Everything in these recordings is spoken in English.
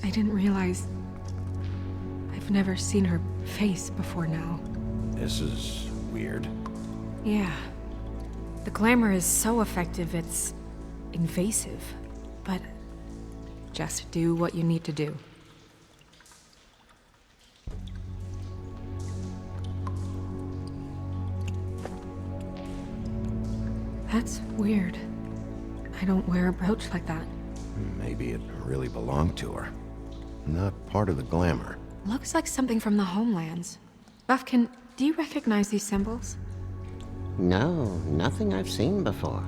I didn't realize... I've never seen her face before now. This is weird. Yeah. The glamour is so effective, it's invasive. But just do what you need to do. That's weird. I don't wear a brooch like that. Maybe it really belonged to her. Not part of the glamour. Looks like something from the homelands. Buffkin, do you recognize these symbols? No, nothing I've seen before.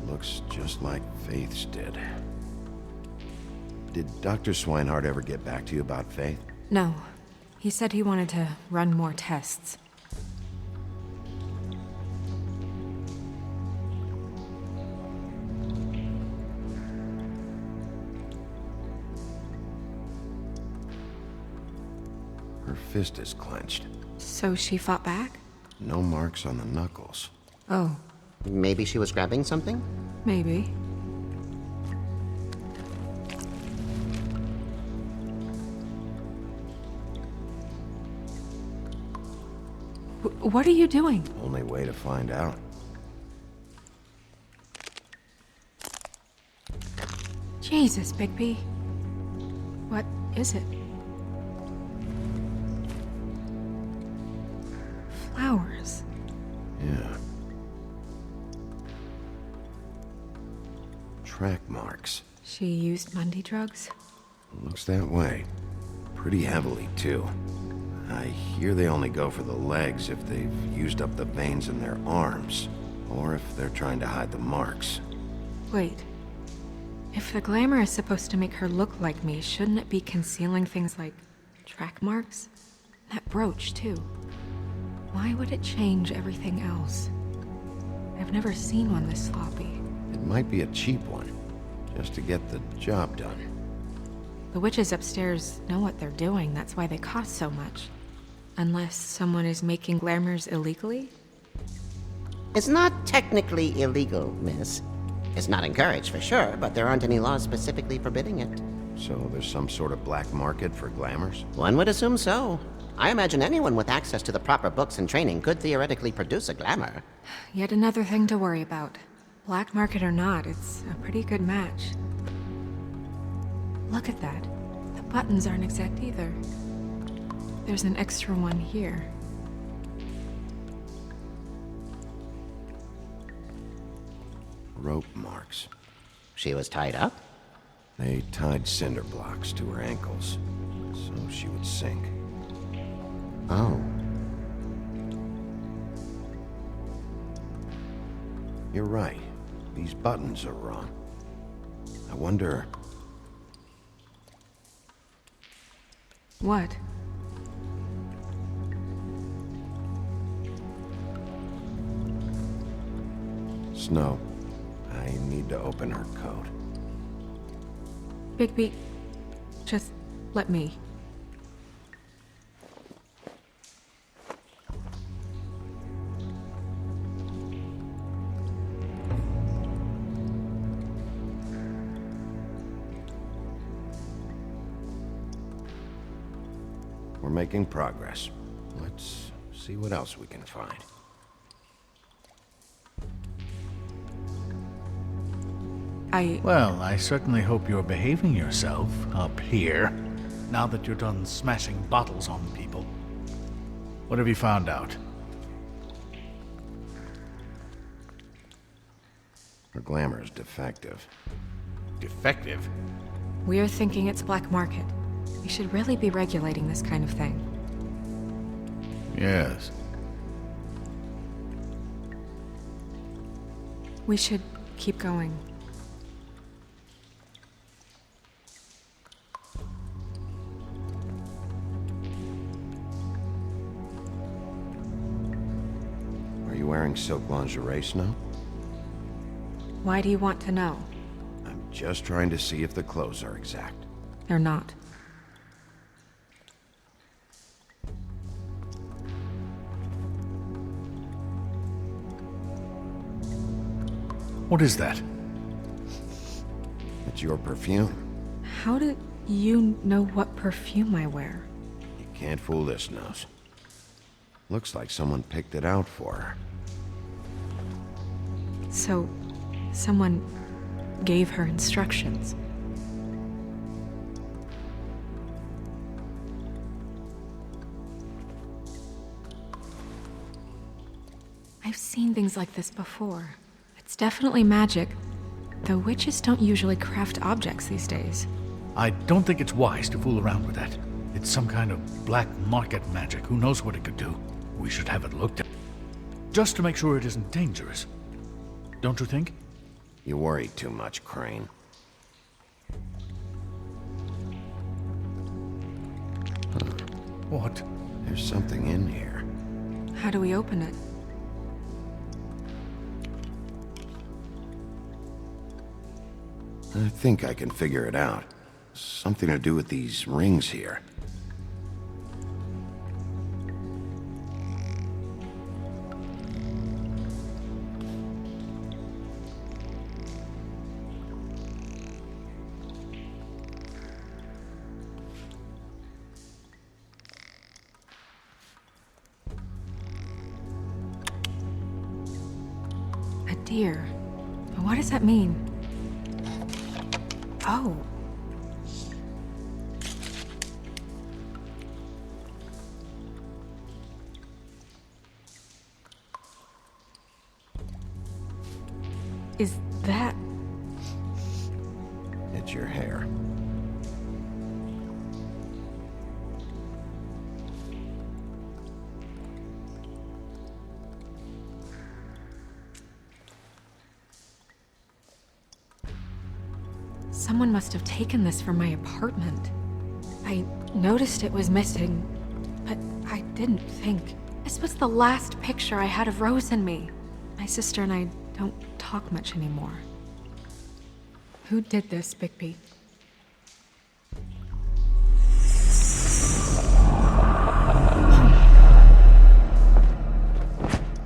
Looks just like Faith's did. Did Dr. Swinehart ever get back to you about Faith? No. He said he wanted to run more tests. Her fist is clenched. So she fought back? No marks on the knuckles. Oh, Maybe she was grabbing something? maybe. What are you doing? Only way to find out. Jesus, Bigby. What is it? Flowers. Yeah. Track marks. She used Mundy drugs? Looks that way. Pretty heavily, too. I hear they only go for the legs if they've used up the veins in their arms, or if they're trying to hide the marks. Wait. If the glamour is supposed to make her look like me, shouldn't it be concealing things like track marks? That brooch, too. Why would it change everything else? I've never seen one this sloppy. It might be a cheap one, just to get the job done. The witches upstairs know what they're doing, that's why they cost so much. Unless someone is making glamours illegally? It's not technically illegal, miss. It's not encouraged for sure, but there aren't any laws specifically forbidding it. So there's some sort of black market for glamours? One would assume so. I imagine anyone with access to the proper books and training could theoretically produce a glamour. Yet another thing to worry about. Black market or not, it's a pretty good match. Look at that. The buttons aren't exact either. There's an extra one here. Rope marks. She was tied up? They tied cinder blocks to her ankles, so she would sink. Oh. You're right. These buttons are wrong. I wonder... What? Snow, I need to open her coat. Bigby, just let me. We're making progress. Let's see what else we can find. Well, I certainly hope you're behaving yourself up here, now that you're done smashing bottles on people. What have you found out? Her glamour is defective. Defective? We're thinking it's black market. We should really be regulating this kind of thing. Yes. We should keep going. Are you wearing silk lingerie, Snow? Why do you want to know? I'm just trying to see if the clothes are exact. They're not. What is that? It's your perfume. How do you know what perfume I wear? You can't fool this nose. Looks like someone picked it out for her. So, someone gave her instructions. I've seen things like this before. It's definitely magic, though witches don't usually craft objects these days. I don't think it's wise to fool around with that. It's some kind of black market magic. Who knows what it could do? We should have it looked at. Just to make sure it isn't dangerous. Don't you think? You worry too much, Crane. What? There's something in here. How do we open it? I think I can figure it out. Something to do with these rings here. A deer. What does that mean? Oh. Is that... It's your hair. Someone must have taken this from my apartment. I noticed it was missing, but I didn't think. This was the last picture I had of Rose and me. My sister and I don't talk much anymore. Who did this, Bigby?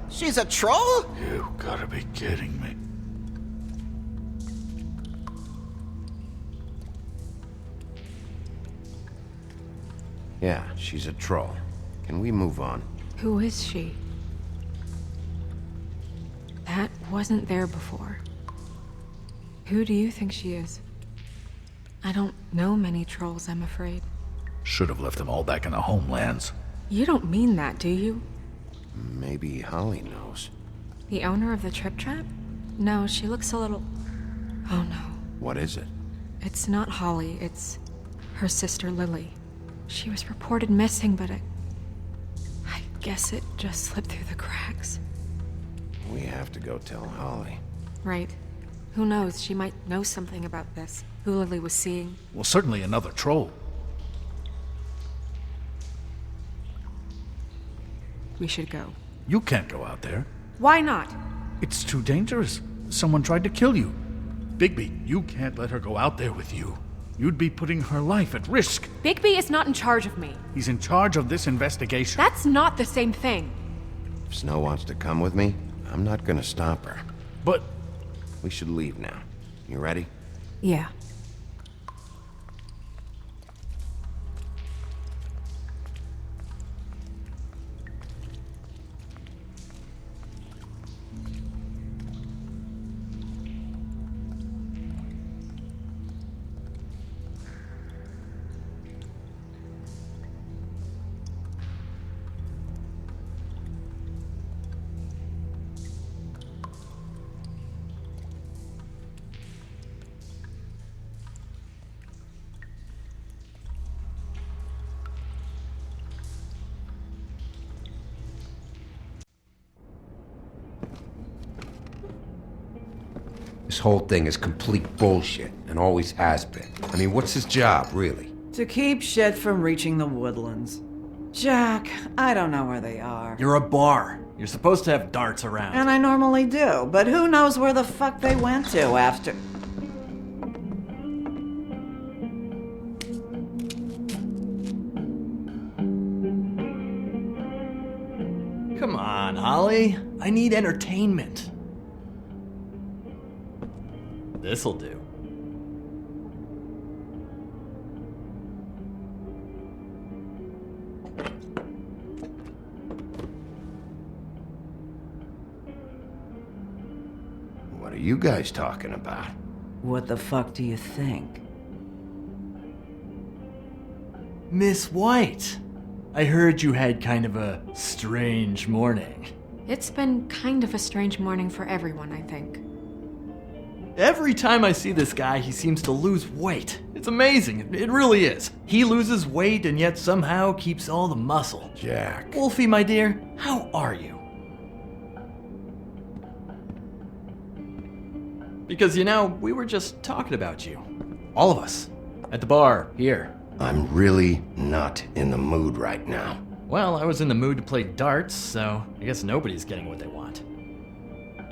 She's a troll? You gotta be kidding me. Yeah, she's a troll. Can we move on? Who is she? That wasn't there before. Who do you think she is? I don't know many trolls, I'm afraid. Should have left them all back in the homelands. You don't mean that, do you? Maybe Holly knows. The owner of the Trip Trap? No, she looks a little... Oh no. What is it? It's not Holly, it's her sister Lily. She was reported missing, but I guess it just slipped through the cracks. We have to go tell Holly. Right. Who knows, she might know something about this. Who Lily was seeing. Well, certainly another troll. We should go. You can't go out there. Why not? It's too dangerous. Someone tried to kill you. Bigby, you can't let her go out there with you. You'd be putting her life at risk. Bigby is not in charge of me. He's in charge of this investigation. That's not the same thing. If Snow wants to come with me, I'm not gonna stop her. But We should leave now. You ready? Yeah. This whole thing is complete bullshit, and always has been. I mean, what's his job, really? To keep shit from reaching the woodlands. Jack, I don't know where they are. You're a bar. You're supposed to have darts around. And I normally do, but who knows where the fuck they went to after... Come on, Holly. I need entertainment. This'll do. are you guys talking about? What the fuck do you think? Miss White, I heard you had kind of a strange morning. It's been kind of a strange morning for everyone, I think. Every time I see this guy, he seems to lose weight. It's amazing, it really is. He loses weight and yet somehow keeps all the muscle. Jack. Wolfie, my dear, how are you? Because, you know, we were just talking about you. All of us. At the bar, here. I'm really not in the mood right now. Well, I was in the mood to play darts, so I guess nobody's getting what they want.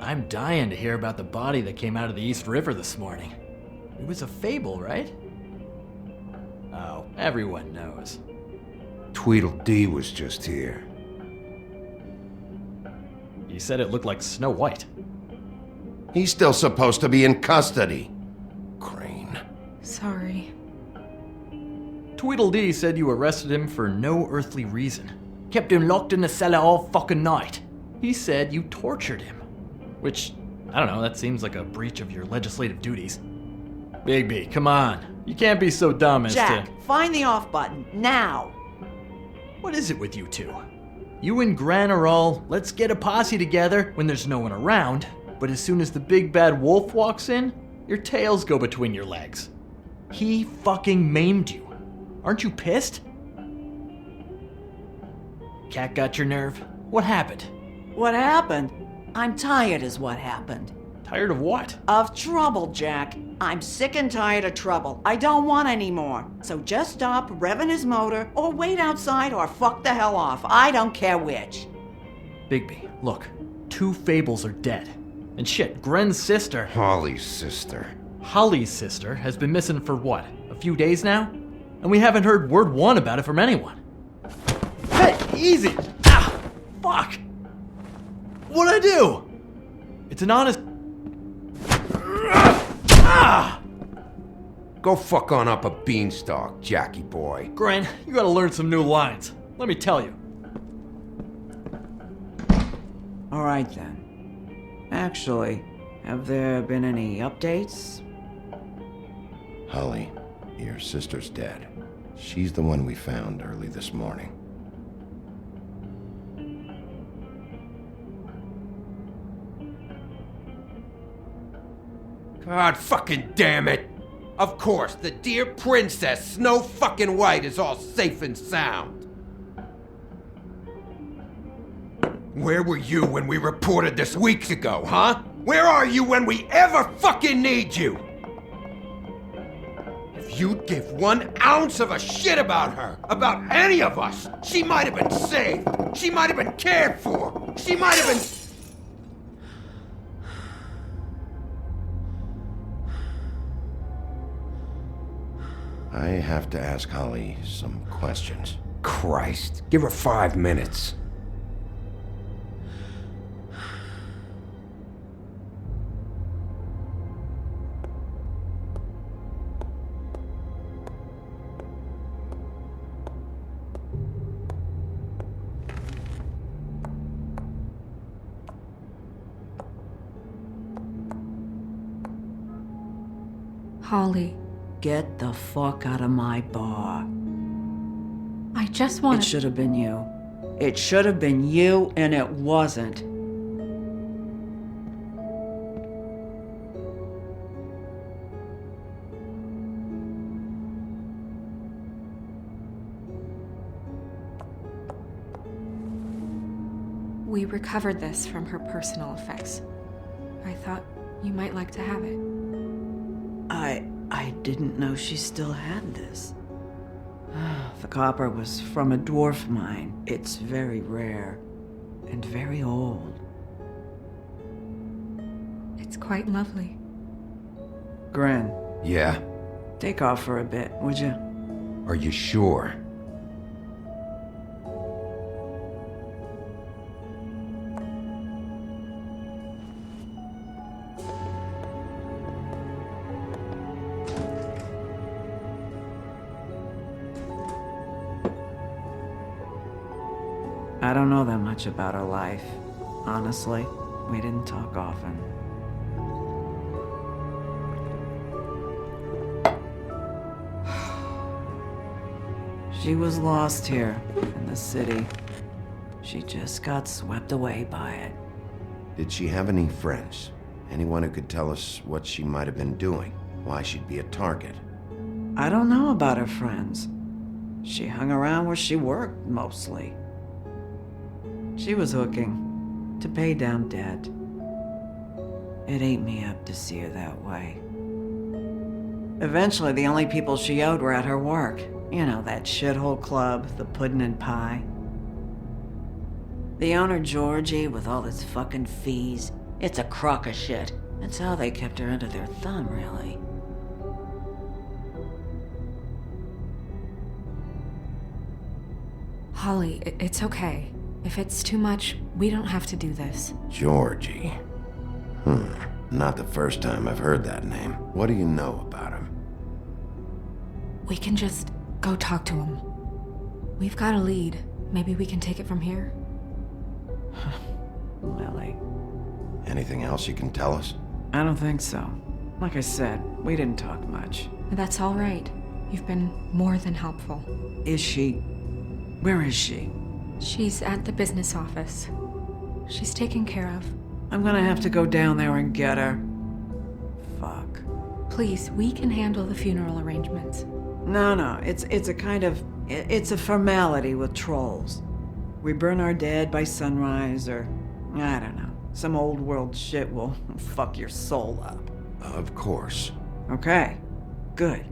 I'm dying to hear about the body that came out of the East River this morning. It was a fable, right? Oh, everyone knows. Tweedledee was just here. You said it looked like Snow White. He's still supposed to be in custody. Crane. Sorry. Tweedledee said you arrested him for no earthly reason. Kept him locked in the cellar all fucking night. He said you tortured him. Which, I don't know, that seems like a breach of your legislative duties. Bigby, come on. You can't be so dumb as Jack, to... find the off button, now! What is it with you two? You and Gran are all, let's get a posse together when there's no one around, but as soon as the big bad wolf walks in, your tails go between your legs. He fucking maimed you. Aren't you pissed? Cat got your nerve? What happened? What happened? I'm tired is what happened. Tired of what? Of trouble, Jack. I'm sick and tired of trouble. I don't want any more. So just stop revving his motor, or wait outside, or fuck the hell off. I don't care which. Bigby, look. 2 Fables are dead. And shit, Gren's sister, Holly's sister. Holly's sister, has been missing for what? A few days now? And we haven't heard word one about it from anyone. Hey, easy! Ah, fuck! What'd I do? It's an honest... Ah! Go fuck on up a beanstalk, Jackie boy. Gren, you gotta learn some new lines. Let me tell you. All right then. Actually, have there been any updates? Holly, your sister's dead. She's the one we found early this morning. God fucking damn it! Of course, the dear princess, Snow fucking White, is all safe and sound. Where were you when we reported this weeks ago, huh? Where are you when we ever fucking need you? If you'd give 1 ounce of a shit about her, about any of us, she might have been saved. She might have been cared for. She might have been... I have to ask Holly some questions. Christ, give her 5 minutes. Holly, Get the fuck out of my bar. I just It want should have been you. It should have been you, and it wasn't. We recovered this from her personal effects. I thought you might like to have it. I didn't know she still had this. The copper was from a dwarf mine. It's very rare and very old. It's quite lovely. Gren, Yeah? take off for a bit, would you? Are you sure? I don't know that much about her life. Honestly, we didn't talk often. She was lost here, in the city. She just got swept away by it. Did she have any friends? Anyone who could tell us what she might have been doing? Why she'd be a target? I don't know about her friends. She hung around where she worked, mostly. She was hooking to pay down debt. It ate me up to see her that way. Eventually, the only people she owed were at her work. You know, that shithole club, the Puddin' and Pie. The owner, Georgie, with all his fucking fees, it's a crock of shit. That's how they kept her under their thumb, really. Holly, it's okay. If it's too much, we don't have to do this. Georgie. Not the first time I've heard that name. What do you know about him? We can just go talk to him. We've got a lead. Maybe we can take it from here? Lily. Anything else you can tell us? I don't think so. Like I said, we didn't talk much. That's all right. You've been more than helpful. Is she? Where is she? She's at the business office. She's taken care of. I'm gonna have to go down there and get her. Fuck. Please, we can handle the funeral arrangements. No, it's a kind of... It's a formality with trolls. We burn our dead by sunrise, or... I don't know. Some old world shit will fuck your soul up. Of course. Okay. Good.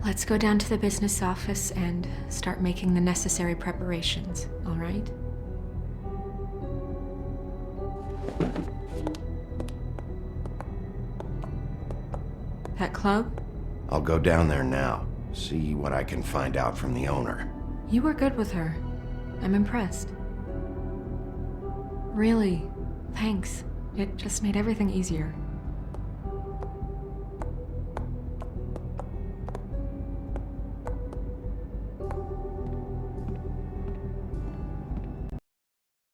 Let's go down to the business office and start making the necessary preparations, all right? That club? I'll go down there now. See what I can find out from the owner. You were good with her. I'm impressed. Really, thanks. It just made everything easier.